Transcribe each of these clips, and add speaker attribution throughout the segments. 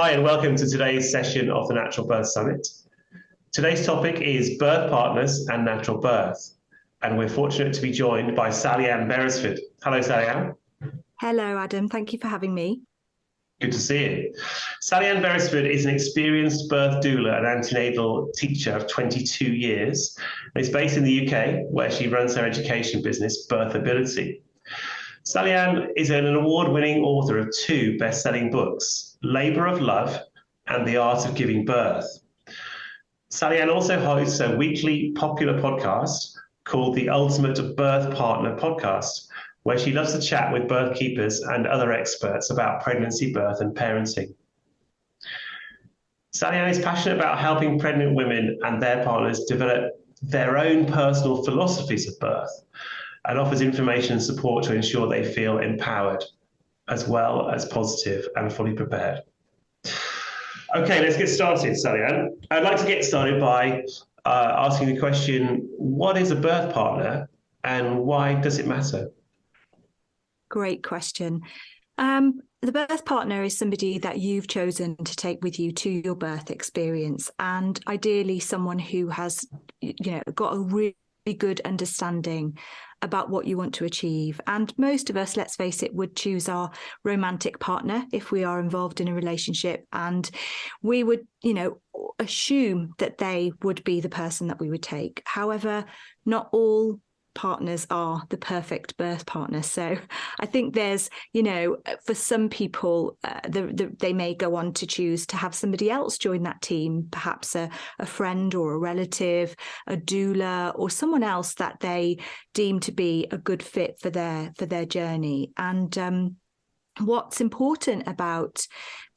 Speaker 1: Hi, and welcome to today's session of the Natural Birth Summit. Today's topic is birth partners and natural birth, and we're fortunate to be joined by Sallyann Beresford. Hello, Sallyann.
Speaker 2: Hello, Adam. Thank you for having me.
Speaker 1: Good to see you. Sallyann Beresford is an experienced birth doula and antenatal teacher of 22 years, and is based in the UK, where she runs her education business, Birthability. Sallyann is an award-winning author of 2 best-selling books, Labour of Love and The Art of Giving Birth. Sallyann also hosts a weekly popular podcast called the Ultimate Birth Partner Podcast, where she loves to chat with birth keepers and other experts about pregnancy, birth, and parenting. Sallyann is passionate about helping pregnant women and their partners develop their own personal philosophies of birth, and offers information and support to ensure they feel empowered, as well as positive and fully prepared. Okay, let's get started, Sallyann. I'd like to get started by asking the question, what is a birth partner and why does it matter?
Speaker 2: Great question. The birth partner is somebody that you've chosen to take with you to your birth experience, and ideally someone who has, got a really good understanding about what you want to achieve. And most of us, let's face it, would choose our romantic partner if we are involved in a relationship, and we would, assume that they would be the person that we would take. However, not all partners are the perfect birth partner. So I think there's, for some people, they may go on to choose to have somebody else join that team, perhaps a friend or a relative, a doula, or someone else that they deem to be a good fit for their journey. And what's important about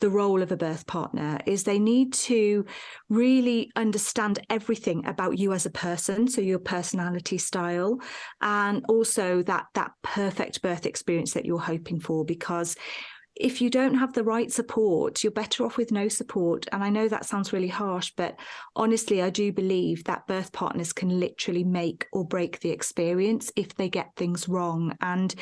Speaker 2: the role of a birth partner is they need to really understand everything about you as a person, so your personality style, and also that perfect birth experience that you're hoping for. Because if you don't have the right support, you're better off with no support. And I know that sounds really harsh, but honestly, I do believe that birth partners can literally make or break the experience if they get things wrong. And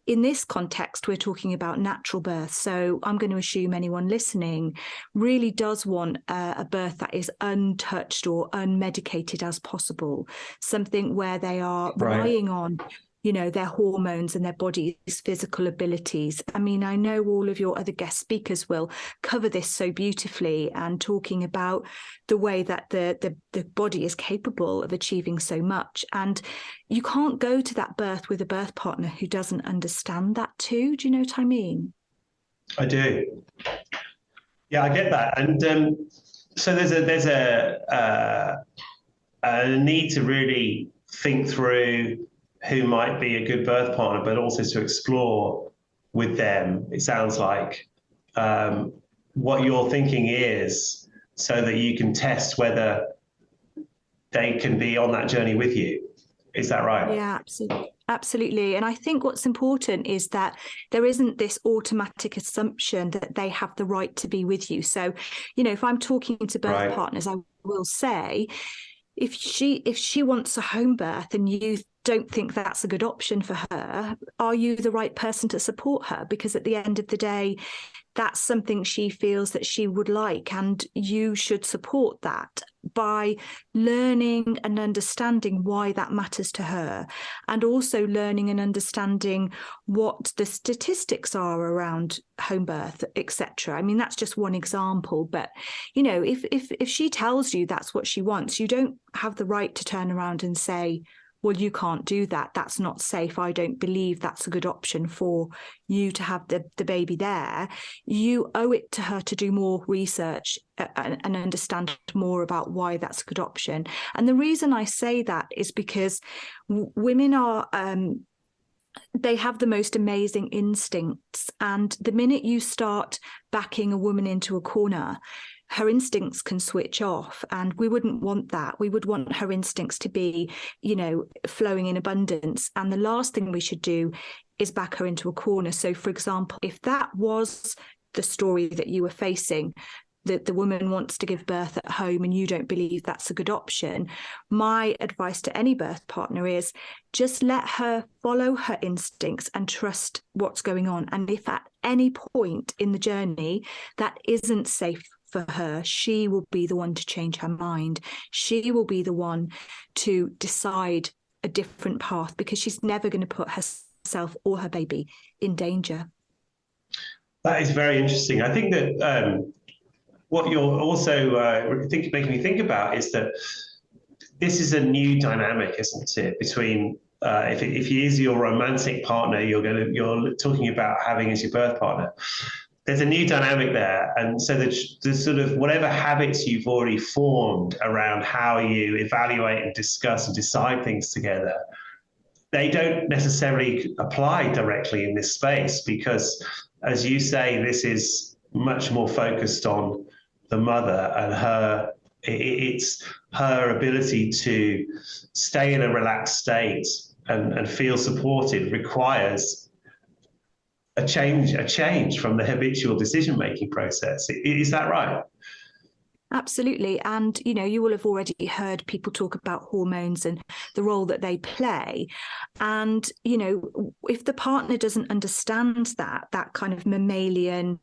Speaker 2: in this context, we're talking about natural birth. So I'm going to assume anyone listening really does want a birth that is untouched or unmedicated as possible, something where they are relying on their hormones and their body's physical abilities. I mean, I know all of your other guest speakers will cover this so beautifully, and talking about the way that the body is capable of achieving so much. And you can't go to that birth with a birth partner who doesn't understand that too. Do you know what I mean?
Speaker 1: I do. Yeah, I get that. And so there's a need to really think through who might be a good birth partner, but also to explore with them, it sounds like, what your thinking is, so that you can test whether they can be on that journey with you. Is that right?
Speaker 2: Yeah, absolutely. Absolutely. And I think what's important is that there isn't this automatic assumption that they have the right to be with you. So, if I'm talking to birth partners, I will say, if she wants a home birth and you don't think that's a good option for her, are you the right person to support her? Because at the end of the day, that's something she feels that she would like, and you should support that by learning and understanding why that matters to her, and also learning and understanding what the statistics are around home birth, etc. I mean, that's just one example, but if she tells you that's what she wants, you don't have the right to turn around and say, well, you can't do that. That's not safe. I don't believe that's a good option for you to have the baby there. You owe it to her to do more research and understand more about why that's a good option. And the reason I say that is because women are... they have the most amazing instincts. And the minute you start backing a woman into a corner, her instincts can switch off, and we wouldn't want that. We would want her instincts to be, flowing in abundance. And the last thing we should do is back her into a corner. So, for example, if that was the story that you were facing, that the woman wants to give birth at home and you don't believe that's a good option, my advice to any birth partner is just let her follow her instincts and trust what's going on. And if at any point in the journey that isn't safe for her, she will be the one to change her mind. She will be the one to decide a different path, because she's never going to put herself or her baby in danger.
Speaker 1: That is very interesting. I think that what you're also making me think about is that this is a new dynamic, isn't it, between if he is your romantic partner, you're talking about having as your birth partner. There's a new dynamic there, and so the sort of whatever habits you've already formed around how you evaluate and discuss and decide things together, they don't necessarily apply directly in this space, because, as you say, this is much more focused on the mother and it's her ability to stay in a relaxed state and feel supported requires a change from the habitual decision-making process. Is that right?
Speaker 2: Absolutely. And, you will have already heard people talk about hormones and the role that they play. And, if the partner doesn't understand that kind of mammalian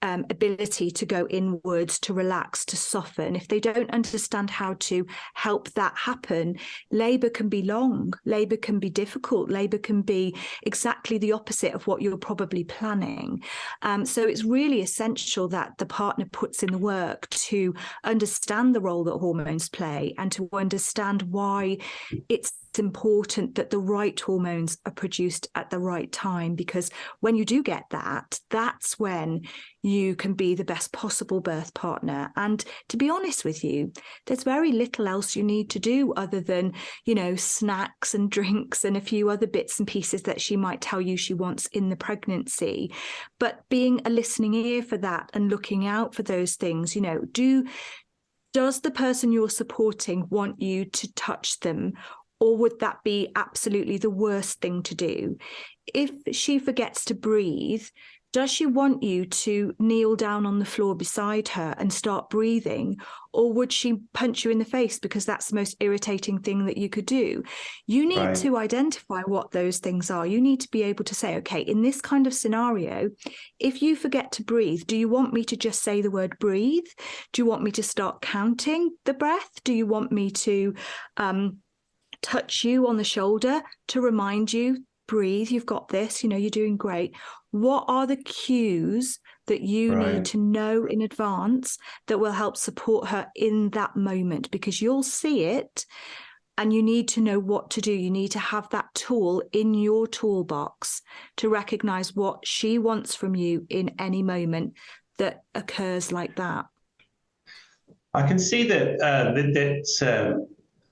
Speaker 2: ability to go inwards, to relax, to soften, if they don't understand how to help that happen, labour can be long, labour can be difficult, labour can be exactly the opposite of what you're probably planning. So it's really essential that the partner puts in the work to understand the role that hormones play, and to understand why it's important that the right hormones are produced at the right time. Because when you do get that, that's when you can be the best possible birth partner. And to be honest with you, there's very little else you need to do other than, snacks and drinks and a few other bits and pieces that she might tell you she wants in the pregnancy. But being a listening ear for that and looking out for those things, does the person you're supporting want you to touch them? Or would that be absolutely the worst thing to do? If she forgets to breathe, does she want you to kneel down on the floor beside her and start breathing? Or would she punch you in the face because that's the most irritating thing that you could do? You need to identify what those things are. You need to be able to say, okay, in this kind of scenario, if you forget to breathe, do you want me to just say the word breathe? Do you want me to start counting the breath? Do you want me to touch you on the shoulder to remind you, breathe, you've got this, you're doing great? What are the cues that you need to know in advance that will help support her in that moment? Because you'll see it and you need to know what to do. You need to have that tool in your toolbox to recognize what she wants from you in any moment that occurs like that.
Speaker 1: I can see that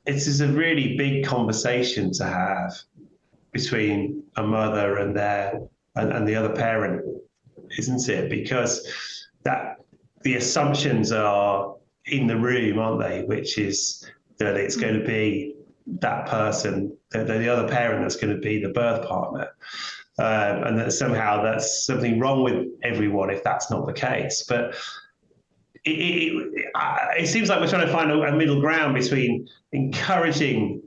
Speaker 1: it is a really big conversation to have between a mother and the other parent, isn't it? Because the assumptions are in the room, aren't they? Which is that it's going to be that person, the other parent, that's going to be the birth partner, and that somehow that's something wrong with everyone if that's not the case. But it seems like we're trying to find a middle ground between encouraging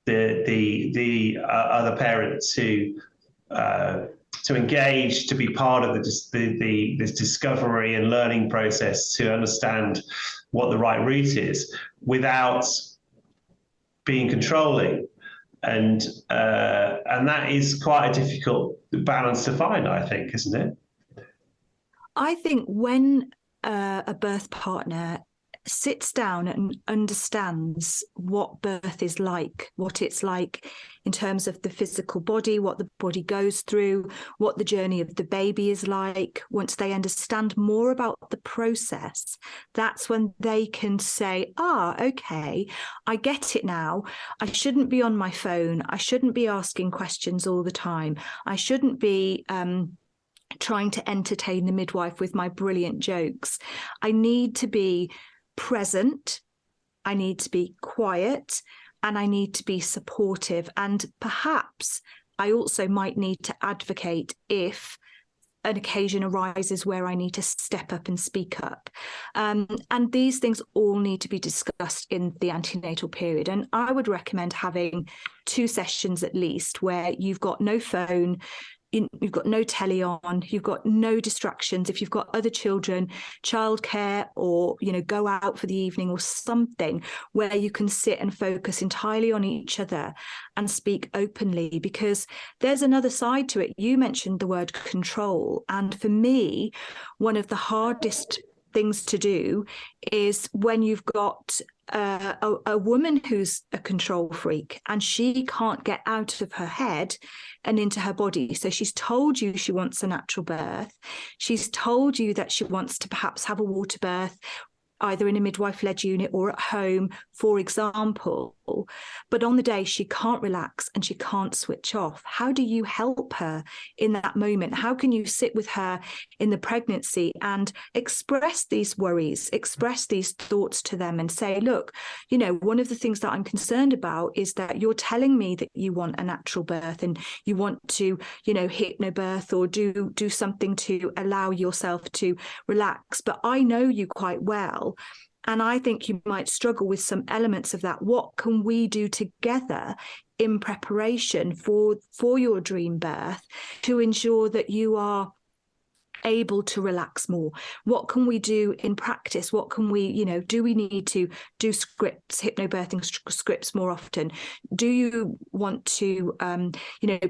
Speaker 1: the other parent to engage, to be part of this discovery and learning process, to understand what the right route is without being controlling, and that is quite a difficult balance to find, I think, isn't it?
Speaker 2: I think when a birth partner sits down and understands what birth is like, what it's like in terms of the physical body, what the body goes through, what the journey of the baby is like, once they understand more about the process, that's when they can say, okay, I get it now. I shouldn't be on my phone. I shouldn't be asking questions all the time. I shouldn't be trying to entertain the midwife with my brilliant jokes. I need to be present, I need to be quiet, and I need to be supportive. And perhaps I also might need to advocate if an occasion arises where I need to step up and speak up. And these things all need to be discussed in the antenatal period. And I would recommend having 2 sessions at least where you've got no phone, you've got no telly on, you've got no distractions. If you've got other children, childcare, or, go out for the evening or something where you can sit and focus entirely on each other and speak openly, because there's another side to it. You mentioned the word control. And for me, one of the hardest things to do is when you've got a woman who's a control freak and she can't get out of her head and into her body. So she's told you she wants a natural birth. She's told you that she wants to perhaps have a water birth, either in a midwife-led unit or at home, for example. But on the day, she can't relax and she can't switch off. How do you help her in that moment? How can you sit with her in the pregnancy and express these worries, express these thoughts to them and say, look, one of the things that I'm concerned about is that you're telling me that you want a natural birth and you want to, hypnobirth or do something to allow yourself to relax. But I know you quite well, and I think you might struggle with some elements of that. What can we do together in preparation for your dream birth to ensure that you are able to relax more? What can we do in practice? What can we, do we need to do scripts, hypnobirthing scripts more often? Do you want to,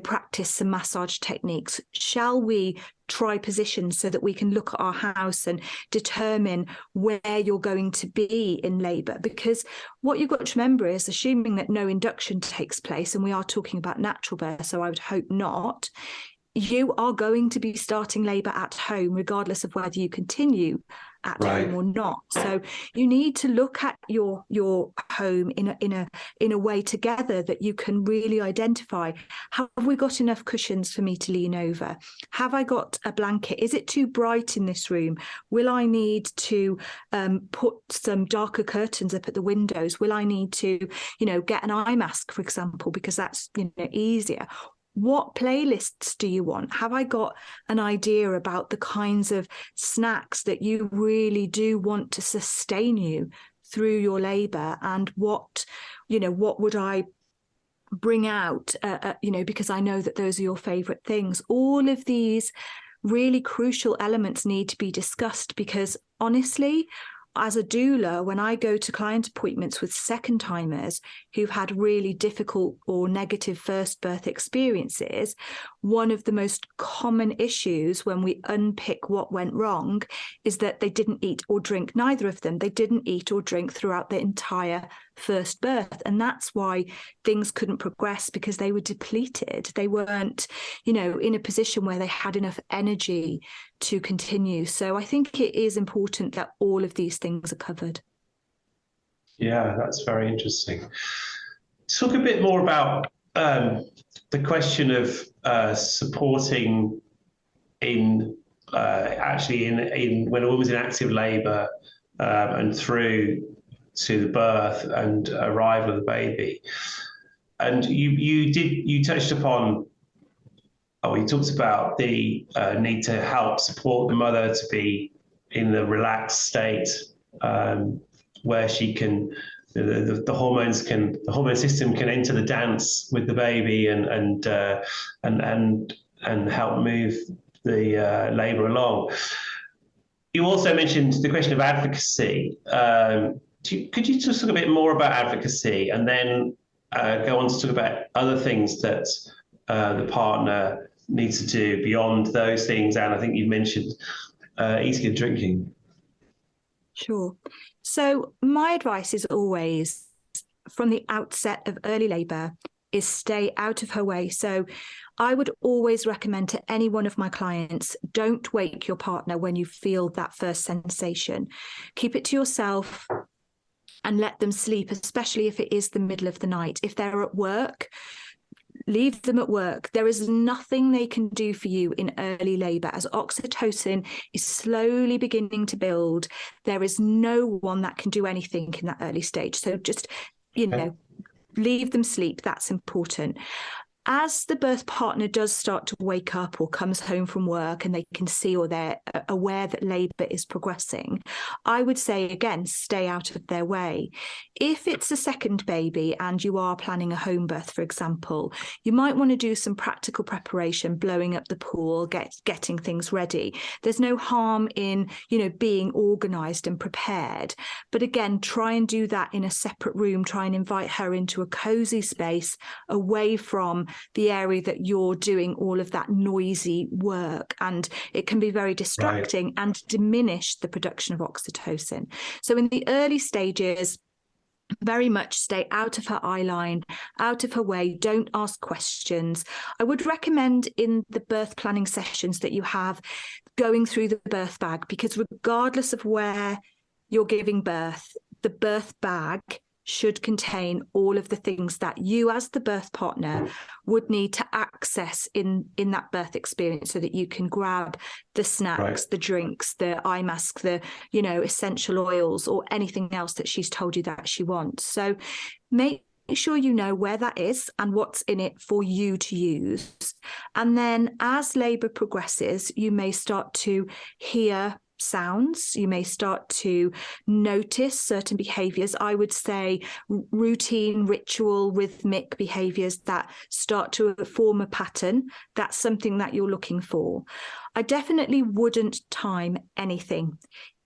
Speaker 2: practice some massage techniques? Shall we try positions so that we can look at our house and determine where you're going to be in labour? Because what you've got to remember is, assuming that no induction takes place, and we are talking about natural birth, so I would hope not, you are going to be starting labour at home, regardless of whether you continue at home or not. So you need to look at your home in a way together that you can really identify: have we got enough cushions for me to lean over? Have I got a blanket? Is it too bright in this room? Will I need to put some darker curtains up at the windows? Will I need to, get an eye mask, for example, because that's, easier? What playlists do you want? Have I got an idea about the kinds of snacks that you really do want to sustain you through your labour? And what would I bring out, because I know that those are your favourite things. All of these really crucial elements need to be discussed, because honestly, as a doula, when I go to client appointments with second timers who've had really difficult or negative first birth experiences, one of the most common issues when we unpick what went wrong is that they didn't eat or drink. Neither of them. They didn't eat or drink throughout the entire first birth. And that's why things couldn't progress, because they were depleted. They weren't, in a position where they had enough energy to continue. So I think it is important that all of these things are covered.
Speaker 1: Yeah, that's very interesting. Talk a bit more about the question of supporting in when a woman's in active labour and through to the birth and arrival of the baby. And you touched upon, you talked about the need to help support the mother to be in the relaxed state where she can, the hormone system can enter the dance with the baby and help move the labour along. You also mentioned the question of advocacy. Could you just talk a bit more about advocacy, and then go on to talk about other things that the partner needs to do beyond those things? And I think you mentioned eating and drinking.
Speaker 2: Sure. So my advice is always, from the outset of early labour, is stay out of her way. So I would always recommend to any one of my clients, don't wake your partner when you feel that first sensation. Keep it to yourself and let them sleep, especially if it is the middle of the night. If they're at work, leave them at work. There is nothing they can do for you in early labour. As oxytocin is slowly beginning to build, there is no one that can do anything in that early stage. So just, leave them sleep. That's important. As the birth partner does start to wake up or comes home from work and they can see or they're aware that labour is progressing, I would say, again, stay out of their way. If it's a second baby and you are planning a home birth, for example, you might want to do some practical preparation, blowing up the pool, getting things ready. There's no harm in, being organised and prepared. But again, try and do that in a separate room. Try and invite her into a cosy space away from the area that you're doing all of that noisy work, and it can be very distracting and diminish the production of oxytocin. So in the early stages, very much stay out of her eye line, out of her way, don't ask questions. I would recommend in the birth planning sessions that you have going through the birth bag, because regardless of where you're giving birth, the birth bag should contain all of the things that you as the birth partner would need to access in that birth experience, so that you can grab the snacks, the drinks, the eye mask, the essential oils, or anything else that she's told you that she wants. So make sure you know where that is and what's in it for you to use. And then as labour progresses, you may start to hear sounds, you may start to notice certain behaviours. I would say routine, ritual, rhythmic behaviours that start to form a pattern. That's something that you're looking for. I definitely wouldn't time anything.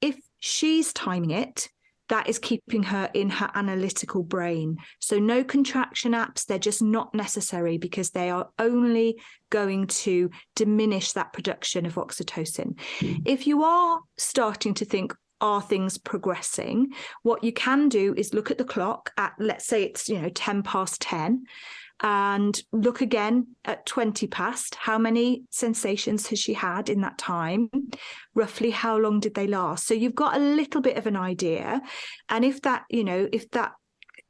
Speaker 2: If she's timing it, that is keeping her in her analytical brain. So no contraction apps, they're just not necessary, because they are only going to diminish that production of oxytocin. If you are starting to think, are things progressing? What you can do is look at the clock at, let's say it's 10 past 10, and look again at 20 past. How many sensations has she had in that time? Roughly how long did they last? So you've got a little bit of an idea. And if that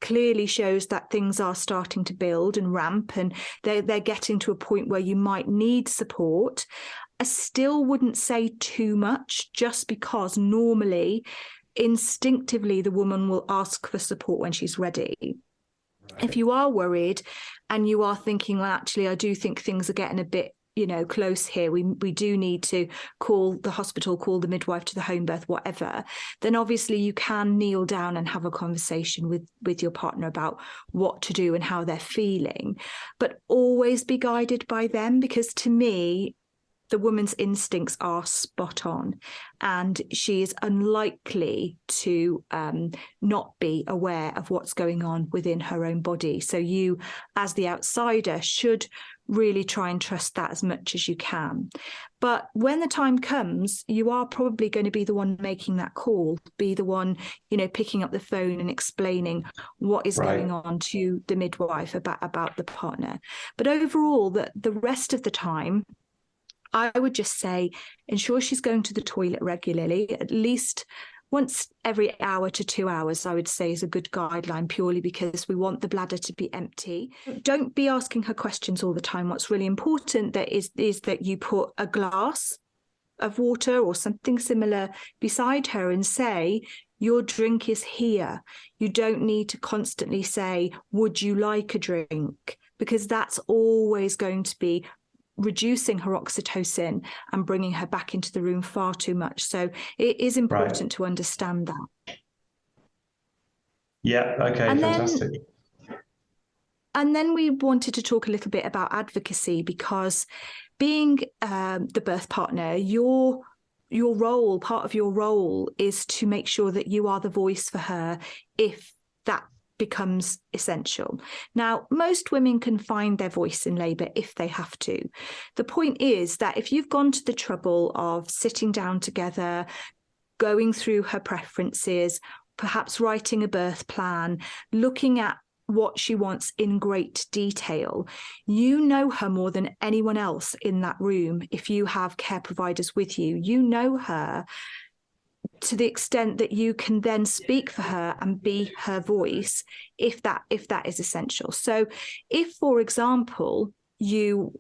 Speaker 2: clearly shows that things are starting to build and ramp, and they're getting to a point where you might need support, I still wouldn't say too much, just because normally, instinctively, the woman will ask for support when she's ready. If you are worried and you are thinking, well, actually, I do think things are getting a bit, close here, we do need to call the hospital, call the midwife to the home birth, whatever, then obviously you can kneel down and have a conversation with your partner about what to do and how they're feeling. But always be guided by them, because to me, the woman's instincts are spot on, and she is unlikely to not be aware of what's going on within her own body. So you, as the outsider, should really try and trust that as much as you can. But when the time comes, you are probably going to be the one making that call, be the one, picking up the phone and explaining what is going on to the midwife about the partner. But overall, the rest of the time, I would just say ensure she's going to the toilet regularly, at least once every hour to 2 hours, I would say, is a good guideline, purely because we want the bladder to be empty. Don't be asking her questions all the time. What's really important is that you put a glass of water or something similar beside her and say, your drink is here. You don't need to constantly say, would you like a drink? Because that's always going to be reducing her oxytocin and bringing her back into the room far too much. So it is important to understand that.
Speaker 1: Yeah, okay, fantastic.
Speaker 2: And then we wanted to talk a little bit about advocacy, because being the birth partner, your role, part of your role is to make sure that you are the voice for her if that becomes essential. Now, most women can find their voice in labour if they have to. The point is that if you've gone to the trouble of sitting down together, going through her preferences, perhaps writing a birth plan, looking at what she wants in great detail, you know her more than anyone else in that room. If you have care providers with you, you know her to the extent that you can then speak for her and be her voice if that is essential. So if, for example, you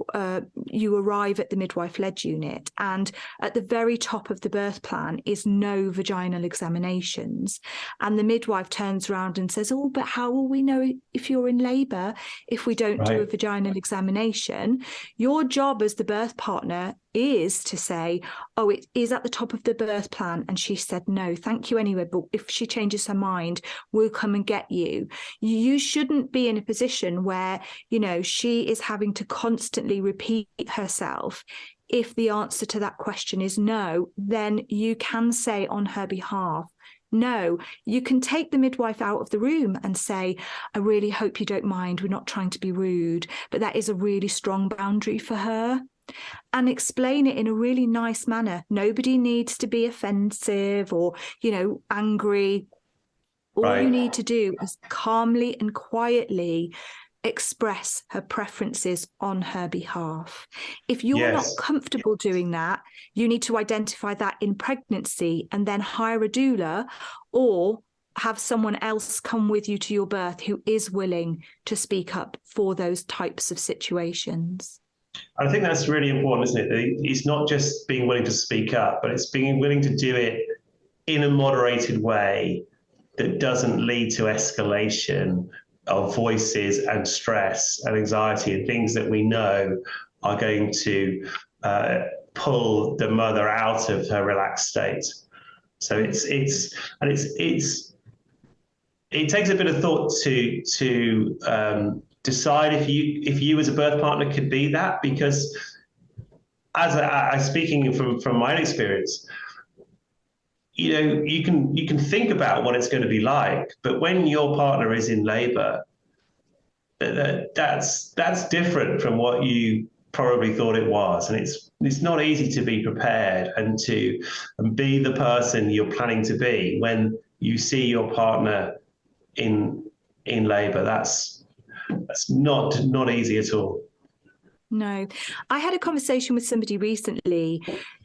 Speaker 2: arrive at the midwife-led unit, and at the very top of the birth plan is no vaginal examinations. And the midwife turns around and says, "Oh, but how will we know if you're in labour if we don't do a vaginal examination?" Your job as the birth partner is to say, "Oh, it is at the top of the birth plan, and she said no, thank you anyway, but if she changes her mind, we'll come and get you." You shouldn't be in a position where, she is having to constantly repeat herself. If the answer to that question is no, then you can say on her behalf, no. You can take the midwife out of the room and say, "I really hope you don't mind, we're not trying to be rude," but that is a really strong boundary for her. And explain it in a really nice manner. Nobody needs to be offensive or, angry. All you need to do is calmly and quietly express her preferences on her behalf. If you're not comfortable doing that, you need to identify that in pregnancy and then hire a doula, or have someone else come with you to your birth who is willing to speak up for those types of situations.
Speaker 1: I think that's really important, isn't it? It's not just being willing to speak up, but it's being willing to do it in a moderated way that doesn't lead to escalation of voices and stress and anxiety and things that we know are going to pull the mother out of her relaxed state. So it takes a bit of thought to decide if you as a birth partner could be that, because as I speaking from my experience, you can think about what it's going to be like, but when your partner is in labor, that's different from what you probably thought it was, and it's not easy to be prepared and be the person you're planning to be when you see your partner in labor. That's not easy at all.
Speaker 2: No. I had a conversation with somebody recently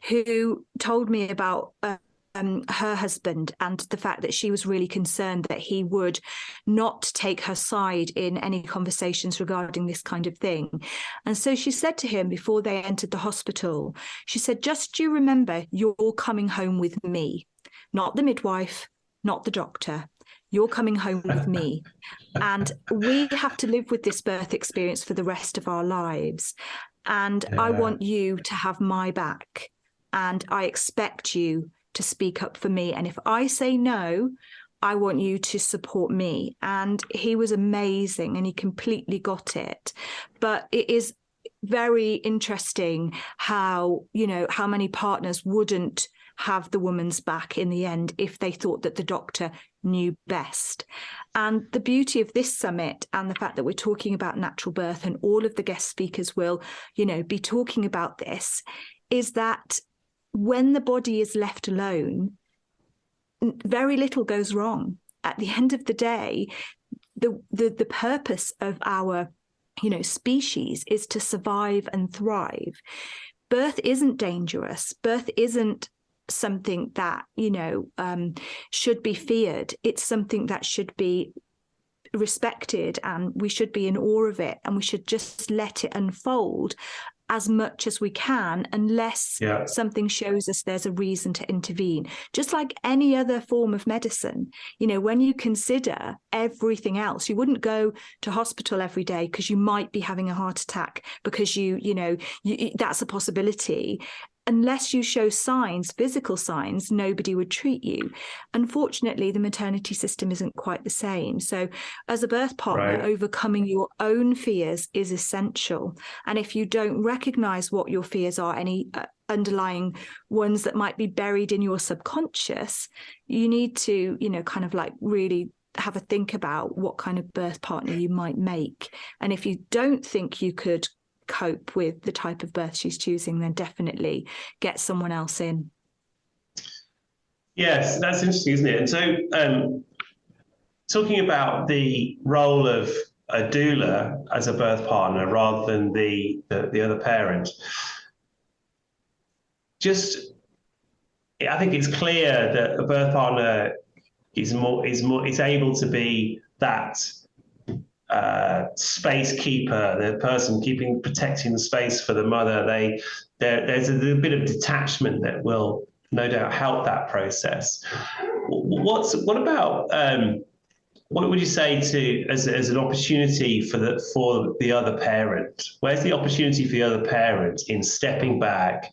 Speaker 2: who told me about her husband and the fact that she was really concerned that he would not take her side in any conversations regarding this kind of thing. And so she said to him before they entered the hospital, she said, "Just you remember, you're coming home with me, not the midwife, not the doctor. You're coming home with me. And we have to live with this birth experience for the rest of our lives. And I want you to have my back. And I expect you to speak up for me. And if I say no, I want you to support me." And he was amazing and he completely got it. But it is very interesting how many partners wouldn't have the woman's back in the end if they thought that the doctor knew best. And the beauty of this summit and the fact that we're talking about natural birth, and all of the guest speakers will, be talking about this, is that when the body is left alone, very little goes wrong. At the end of the day, the purpose of our species is to survive and thrive. Birth isn't dangerous. Birth isn't something that should be feared. It's something that should be respected, and we should be in awe of it, and we should just let it unfold as much as we can, unless something shows us there's a reason to intervene. Just like any other form of medicine, when you consider everything else, you wouldn't go to hospital every day because you might be having a heart attack, because that's a possibility. Unless you show signs, physical signs, nobody would treat you. Unfortunately, the maternity system isn't quite the same. So as a birth partner, overcoming your own fears is essential. And if you don't recognize what your fears are, any underlying ones that might be buried in your subconscious, you need to, really have a think about what kind of birth partner you might make. And if you don't think you could cope with the type of birth she's choosing, then definitely get someone else in.
Speaker 1: Yes, that's interesting, isn't it? And so talking about the role of a doula as a birth partner rather than the other parent, I think it's clear that a birth partner is able to be that space keeper, the person protecting the space for the mother. There's a bit of detachment that will no doubt help that process. What about what would you say to as an opportunity for the other parent? Where's the opportunity for the other parent in stepping back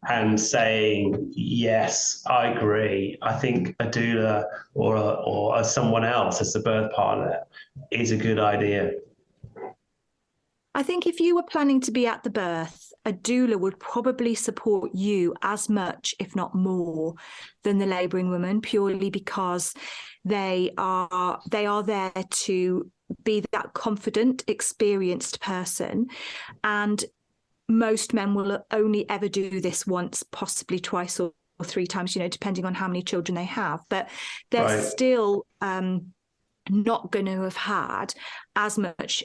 Speaker 1: and saying, yes, I agree. I think a doula or someone else as the birth partner is a good idea?
Speaker 2: I think if you were planning to be at the birth, a doula would probably support you as much, if not more, than the labouring woman, purely because they are there to be that confident, experienced person. And most men will only ever do this once, possibly twice or 3 times, depending on how many children they have. But they're still not going to have had as much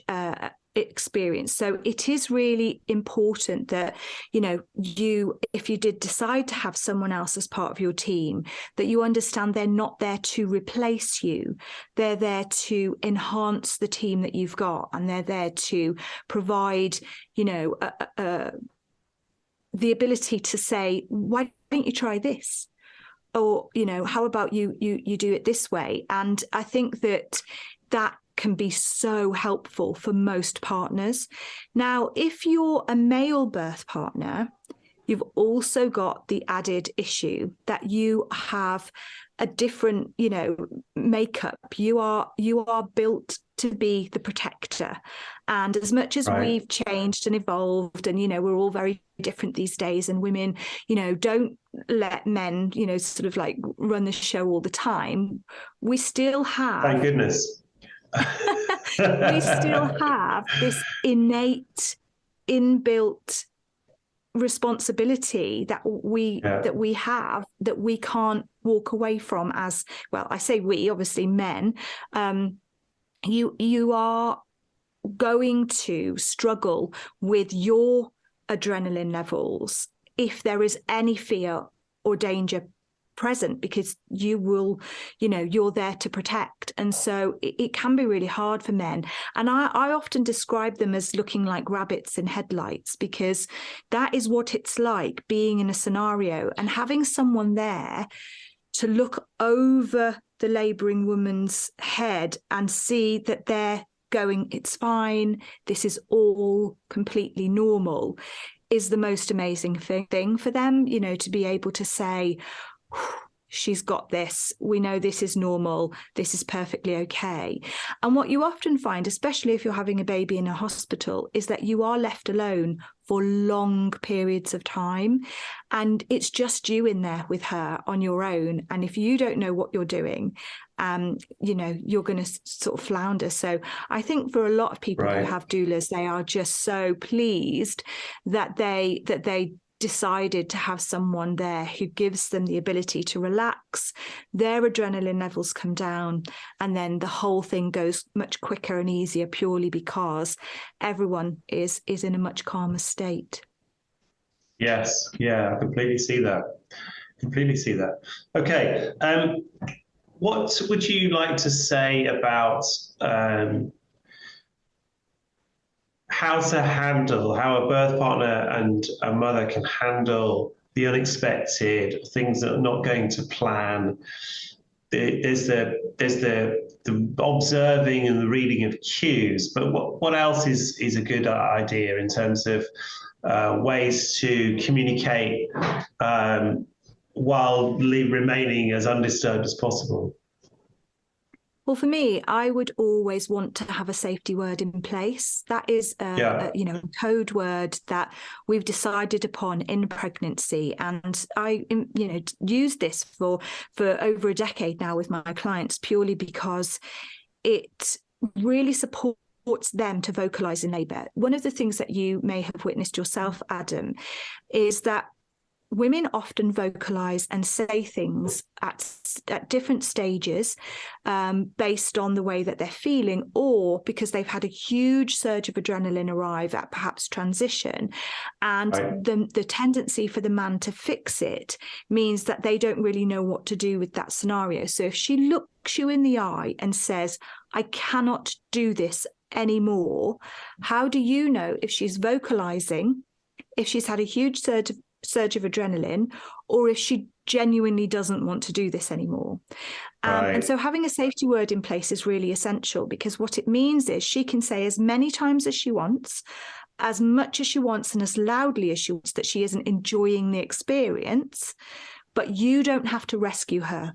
Speaker 2: experience. So it is really important that, if you did decide to have someone else as part of your team, that you understand they're not there to replace you. They're there to enhance the team that you've got, and they're there to provide, the ability to say, why don't you try this? Or, how about you do it this way? And I think that can be so helpful for most partners. Now, if you're a male birth partner, you've also got the added issue that you have a different, makeup. You are built to be the protector. And as much as we've changed and evolved and, we're all very different these days, and women, don't let men, sort of like run the show all the time, we still have...
Speaker 1: Thank goodness.
Speaker 2: We still have this innate, inbuilt responsibility that we have, that we can't walk away from. As well, I say we, obviously men. You are going to struggle with your adrenaline levels if there is any fear or danger present, because you will, you're there to protect. And so it can be really hard for men. And I often describe them as looking like rabbits in headlights, because that is what it's like being in a scenario and having someone there to look over the labouring woman's head and see that they're going, it's fine, this is all completely normal, is the most amazing thing for them, to be able to say, she's got this, we know this is normal, this is perfectly okay. And what you often find, especially if you're having a baby in a hospital, is that you are left alone for long periods of time, and it's just you in there with her on your own. And if you don't know what you're doing, you're going to sort of flounder. So I think for a lot of people who have doulas, they are just so pleased that they decided to have someone there who gives them the ability to relax, their adrenaline levels come down, and then the whole thing goes much quicker and easier, purely because everyone is in a much calmer state.
Speaker 1: Yes, I completely see that. Okay, what would you like to say about how a birth partner and a mother can handle the unexpected, things that are not going to plan? There's the observing and the reading of cues, but what else is a good idea in terms of ways to communicate while remaining as undisturbed as possible?
Speaker 2: Well, for me, I would always want to have a safety word in place. That is a code word that we've decided upon in pregnancy. And I, use this for over a decade now with my clients, purely because it really supports them to vocalize in labour. One of the things that you may have witnessed yourself, Adam, is that women often vocalize and say things at different stages based on the way that they're feeling, or because they've had a huge surge of adrenaline arrive at perhaps transition. And the tendency for the man to fix it means that they don't really know what to do with that scenario. So if she looks you in the eye and says, I cannot do this anymore, how do you know if she's vocalizing, if she's had a huge surge of adrenaline, or if she genuinely doesn't want to do this anymore? And so having a safety word in place is really essential, because what it means is she can say as many times as she wants, as much as she wants, and as loudly as she wants, that she isn't enjoying the experience, but you don't have to rescue her.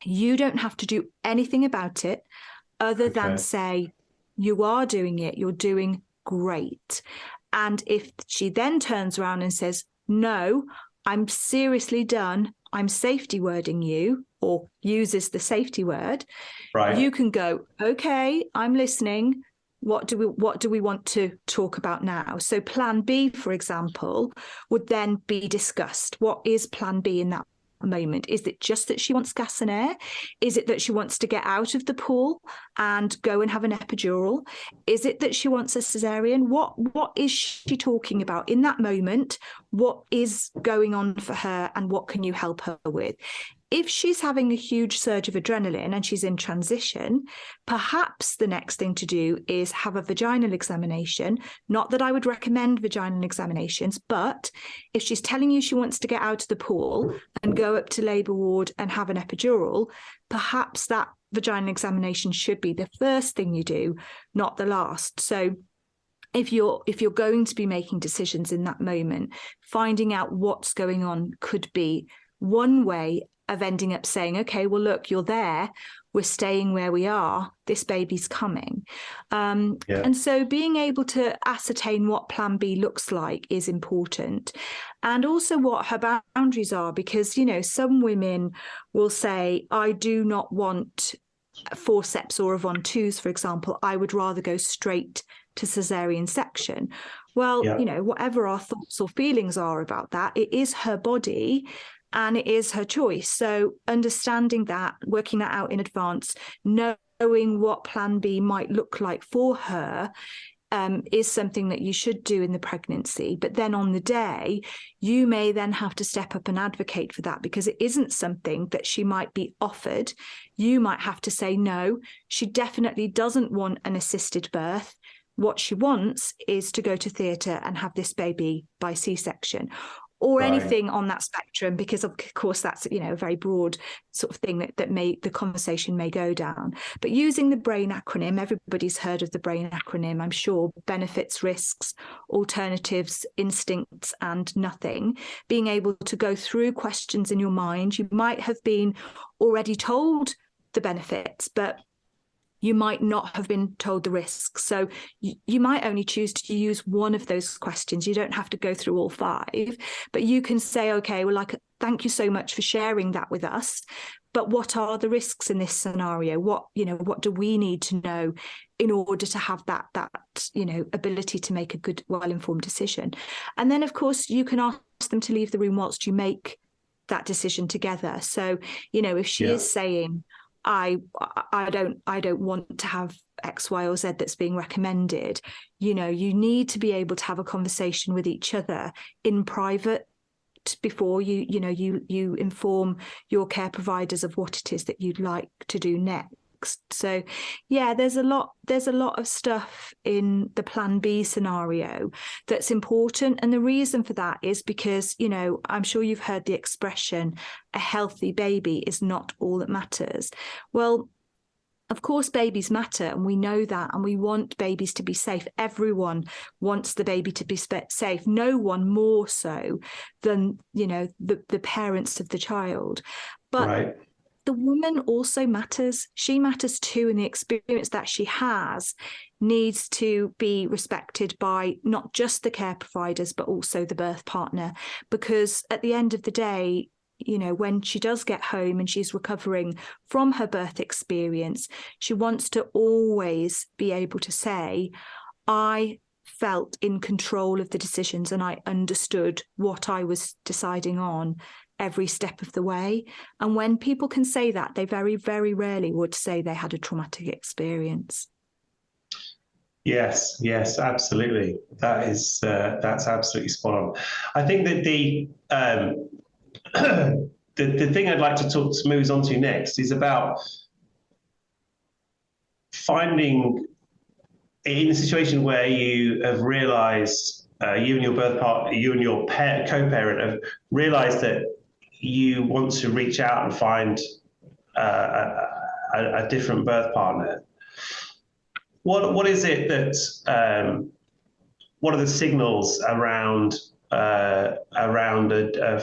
Speaker 2: You don't have to do anything about it other than say, you are doing it, you're doing great. And if she then turns around and says, no, I'm seriously done, I'm safety wording you, or uses the safety word, you can go, okay, I'm listening. What do we want to talk about now? So plan B, for example, would then be discussed. What is plan B in that moment? Is it just that she wants gas and air? Is it that she wants to get out of the pool and go and have an epidural? Is it that she wants a cesarean? What is she talking about in that moment? What is going on for her, and what can you help her with? If she's having a huge surge of adrenaline and she's in transition, perhaps the next thing to do is have a vaginal examination. Not that I would recommend vaginal examinations, but if she's telling you she wants to get out of the pool and go up to labour ward and have an epidural, perhaps that vaginal examination should be the first thing you do, not the last. So if you're going to be making decisions in that moment, finding out what's going on could be one way of ending up saying, okay, well, look, you're there, we're staying where we are, this baby's coming. And so being able to ascertain what plan B looks like is important. And also what her boundaries are, because, some women will say, I do not want forceps or a Von 2s, for example. I would rather go straight to cesarean section. Well, whatever our thoughts or feelings are about that, it is her body and it is her choice. So understanding that, working that out in advance, knowing what plan B might look like for her, is something that you should do in the pregnancy. But then on the day, you may then have to step up and advocate for that, because it isn't something that she might be offered. You might have to say, no, she definitely doesn't want an assisted birth. What she wants is to go to theatre and have this baby by C-section, or anything on that spectrum, because of course that's a very broad sort of thing that the conversation may go down. But using the BRAIN acronym, everybody's heard of the BRAIN acronym, I'm sure: benefits, risks, alternatives, instincts, and nothing. Being able to go through questions in your mind. You might have been already told the benefits, but you might not have been told the risks. So you might only choose to use one of those questions. You don't have to go through all 5, but you can say, okay, well, thank you so much for sharing that with us. But what are the risks in this scenario? What do we need to know in order to have that ability to make a good, well-informed decision? And then, of course, you can ask them to leave the room whilst you make that decision together. So, if she is saying, I don't want to have X, Y, or Z that's being recommended, you need to be able to have a conversation with each other in private before you inform your care providers of what it is that you'd like to do next. So there's a lot of stuff in the plan B scenario that's important. And the reason for that is because, I'm sure you've heard the expression, a healthy baby is not all that matters. Well, of course, babies matter, and we know that, and we want babies to be safe. Everyone wants the baby to be safe, no one more so than, the parents of the child. But the woman also matters. She matters too, and the experience that she has needs to be respected by not just the care providers, but also the birth partner. Because at the end of the day, when she does get home and she's recovering from her birth experience, she wants to always be able to say, I felt in control of the decisions and I understood what I was deciding on every step of the way. And when people can say that, they very, very rarely would say they had a traumatic experience.
Speaker 1: Yes, absolutely. That's absolutely spot on. I think that the thing I'd like to move on to next is about finding in a situation where you have realised, you and your birth partner, you and your co-parent have realised that you want to reach out and find a different birth partner, what is it that what are the signals around for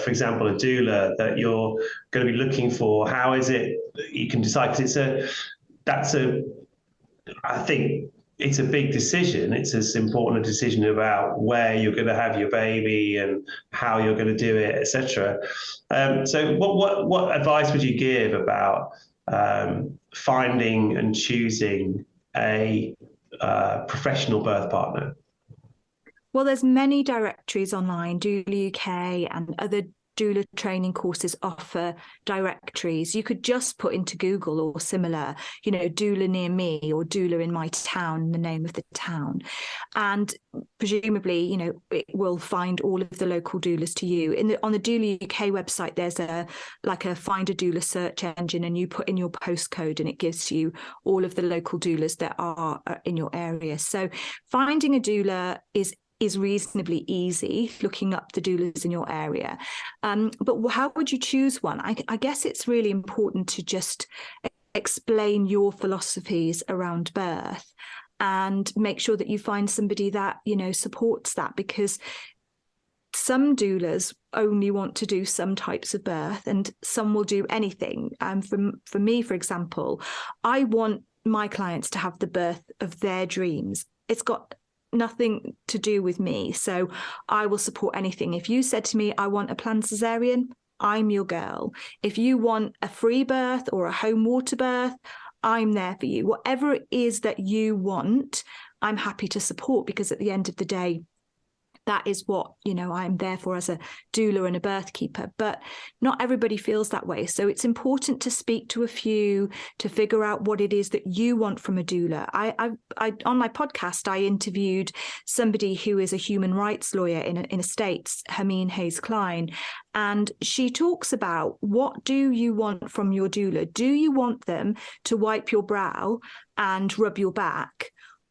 Speaker 1: example, a doula that you're going to be looking for? How is it you can decide? Because I think it's a big decision. It's as important a decision about where you're going to have your baby and how you're going to do it, etc. So what advice would you give about finding and choosing a professional birth partner?
Speaker 2: Well, there's many directories online. Doula UK and other doula training courses offer directories. You could just put into Google or similar, doula near me or doula in my town, the name of the town. And presumably, it will find all of the local doulas to you. On the Doula UK website, there's a find a doula search engine, and you put in your postcode and it gives you all of the local doulas that are in your area. So finding a doula is reasonably easy, looking up the doulas in your area. But how would you choose one? I guess it's really important to just explain your philosophies around birth and make sure that you find somebody that, supports that, because some doulas only want to do some types of birth and some will do anything. For me, for example, I want my clients to have the birth of their dreams. It's got nothing to do with me. So I will support anything. If you said to me, I want a planned cesarean, I'm your girl. If you want a free birth or a home water birth, I'm there for you. Whatever it is that you want, I'm happy to support, because at the end of the day, that is what, I'm there for as a doula and a birth keeper. But not everybody feels that way. So it's important to speak to a few to figure out what it is that you want from a doula. I on my podcast, I interviewed somebody who is a human rights lawyer in a States, Hermine Hayes-Klein, and she talks about, what do you want from your doula? Do you want them to wipe your brow and rub your back?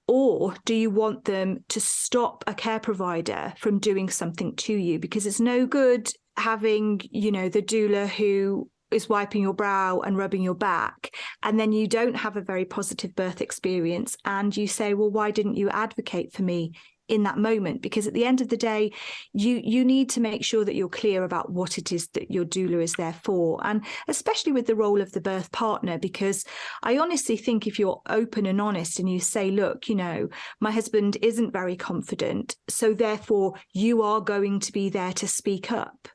Speaker 2: Or do you want them to stop a care provider from doing something to you? Because it's no good having, the doula who is wiping your brow and rubbing your back, and then you don't have a very positive birth experience. And you say, well, why didn't you advocate for me in that moment? Because at the end of the day, you need to make sure that you're clear about what it is that your doula is there for, and especially with the role of the birth partner, because I honestly think if you're open and honest and you say, look, my husband isn't very confident, so therefore you are going to be there to speak up,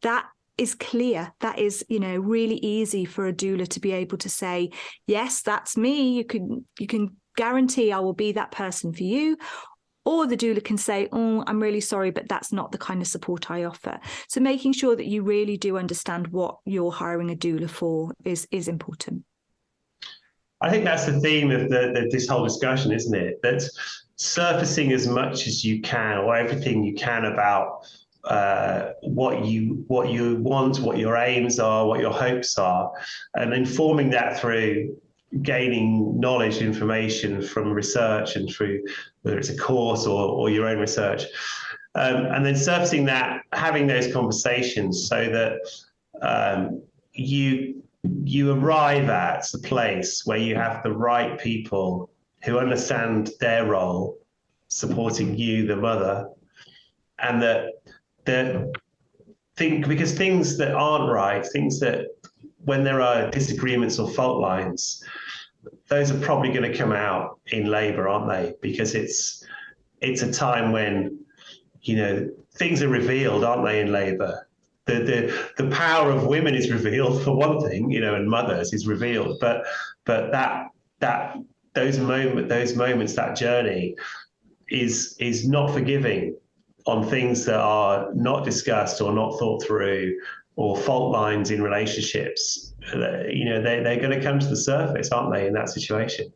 Speaker 2: that is clear. That is, really easy for a doula to be able to say, yes, that's me. You can guarantee I will be that person for you. Or the doula can say, oh, I'm really sorry, but that's not the kind of support I offer. So making sure that you really do understand what you're hiring a doula for is important.
Speaker 1: I think that's the theme of this whole discussion, isn't it? That surfacing as much as you can, or everything you can, about what you want, what your aims are, what your hopes are, and informing that through gaining knowledge, information from research and through whether it's a course or your own research, and then surfacing that, having those conversations so that you arrive at the place where you have the right people who understand their role, supporting you, the mother, and because things that aren't right, things that when there are disagreements or fault lines, those are probably going to come out in labour, aren't they? Because it's a time when, things are revealed, aren't they, in labour? The power of women is revealed, for one thing, and mothers is revealed. But those moments, that journey is not forgiving on things that are not discussed or not thought through, or fault lines in relationships. They're going to come to the surface, aren't they, in that situation?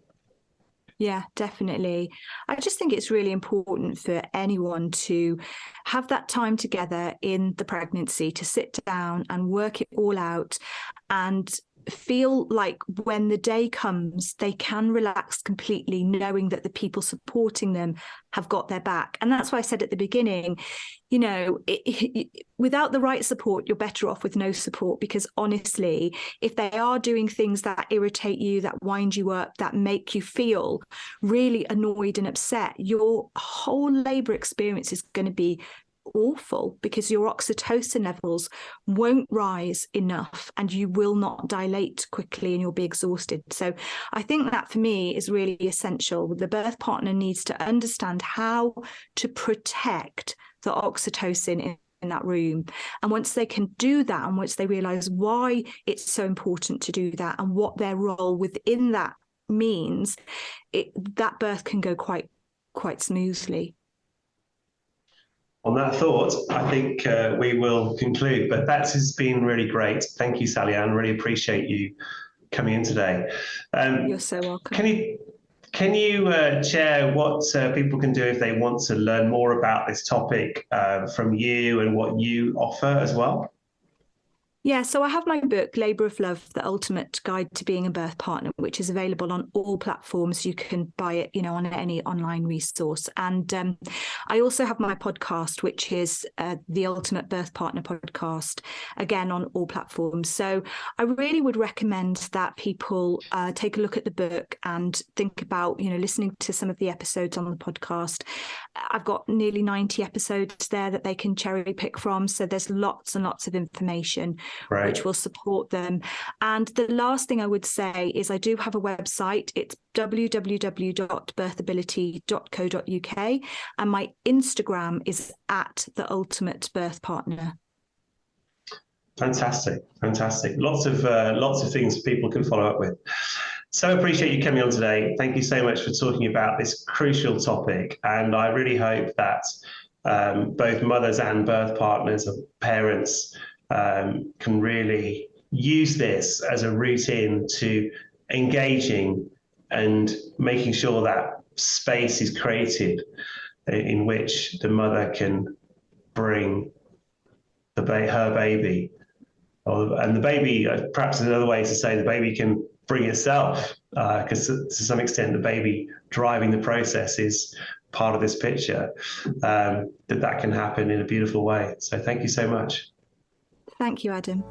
Speaker 2: Yeah, definitely. I just think it's really important for anyone to have that time together in the pregnancy to sit down and work it all out and feel like when the day comes, they can relax completely, knowing that the people supporting them have got their back. And that's why I said at the beginning, you know, without the right support, you're better off with no support, because honestly, if they are doing things that irritate you, that wind you up, that make you feel really annoyed and upset, your whole labour experience is going to be awful, because your oxytocin levels won't rise enough and you will not dilate quickly and you'll be exhausted. So I think that for me is really essential. The birth partner needs to understand how to protect the oxytocin in that room. And once they can do that, and once they realize why it's so important to do that and what their role within that means, that birth can go quite smoothly.
Speaker 1: On that thought, I think we will conclude, but that has been really great. Thank you, Sallyann. Really appreciate you coming in today.
Speaker 2: You're so welcome.
Speaker 1: Can you share what people can do if they want to learn more about this topic from you and what you offer as well?
Speaker 2: Yeah, so I have my book, Labour of Love, The Ultimate Guide to Being a Birth Partner, which is available on all platforms. You can buy it, you know, on any online resource. And I also have my podcast, which is the Ultimate Birth Partner podcast, again, on all platforms. So I really would recommend that people take a look at the book and think about, you know, listening to some of the episodes on the podcast. I've got nearly 90 episodes there that they can cherry pick from. So there's lots and lots of information. Right. Which will support them. And the last thing I would say is I do have a website. It's www.birthability.co.uk, and my Instagram is @theultimatebirthpartner.
Speaker 1: Fantastic. Lots of things people can follow up with. So appreciate you coming on today. Thank you so much for talking about this crucial topic. And I really hope that both mothers and birth partners or parents can really use this as a route into engaging and making sure that space is created in which the mother can bring her baby, and the baby, perhaps another way to say the baby can bring itself, because to some extent the baby driving the process is part of this picture, that can happen in a beautiful way. So thank you so much.
Speaker 2: Thank you, Adam.